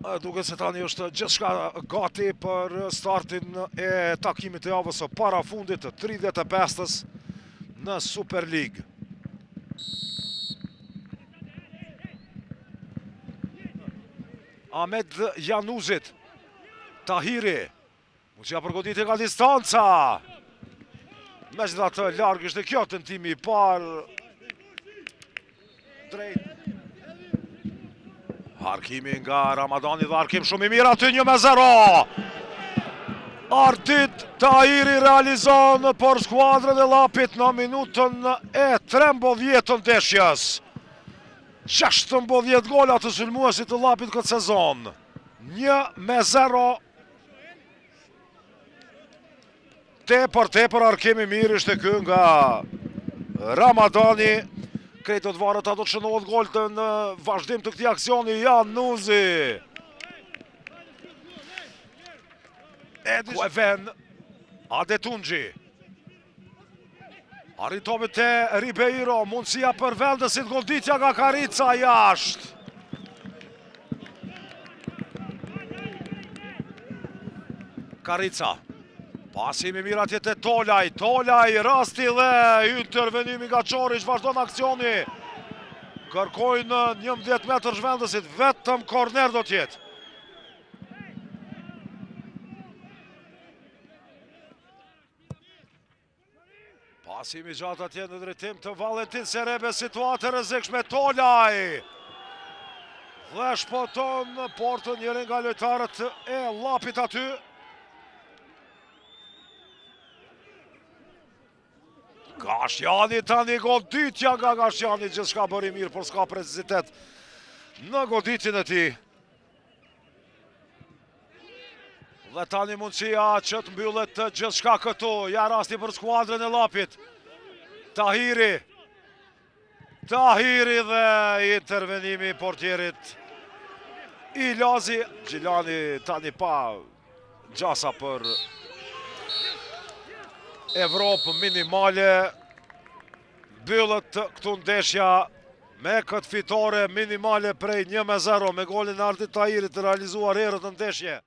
Duke se tani është gjithçka gati për startin e takimit të javës së parafundit të 35-ës në Super League. Ahmed Januzit, Tahiri, mundësia përgatitur nga distanca. Megjithatë larg ishte kjo tentimi i parë. Drejt Harkimi nga Ramadani dhe Harkim shumë i mirë aty 1-0. Ardit Tahiri realizon për skuadrën e Llapit në minutën e 13 të ndeshjes. 16 gola të sulmuesit të Llapit këtë sezon. 1-0. Tepër Harkimi mirë ishte ky nga Ramadani. Kretot varët ato të shënohet gol të në vazhdim të këtij aksioni. Januzi Kueven Adetunxhi arritovi te Ribeiro, mundësia për vendësit, golditja nga Karica jashtë. Karica, pasimi mirë atje te Tolaj, rasti dhe intervenimi nga Çorić, vazhdon aksioni. Kërkojnë 11 metër zhvendësit, vetëm korner do tjetë. Pasimi gjatë atje në drejtim të Valentin Serebe, situatë rrezikshme. Tolaj dhe shpoton portën njëri nga lojtarët e Llapit aty. Gashjani tani, goditja nga Gashjani, gjithçka bëri mirë, por s'ka precizitet në goditjen e tij. Dhe tani mundësia që të mbyllet gjithçka këtu. Ja rasti për skuadrën e Llapit. Tahiri dhe intervenimi i portierit Ilazi. Gjilani tani pa gjasa për Evropë minimale. Mbyllet këtu ndeshja me këtë fitore minimale prej 1-0 me golin e Ardit Tahirit të realizuar herët në ndeshje.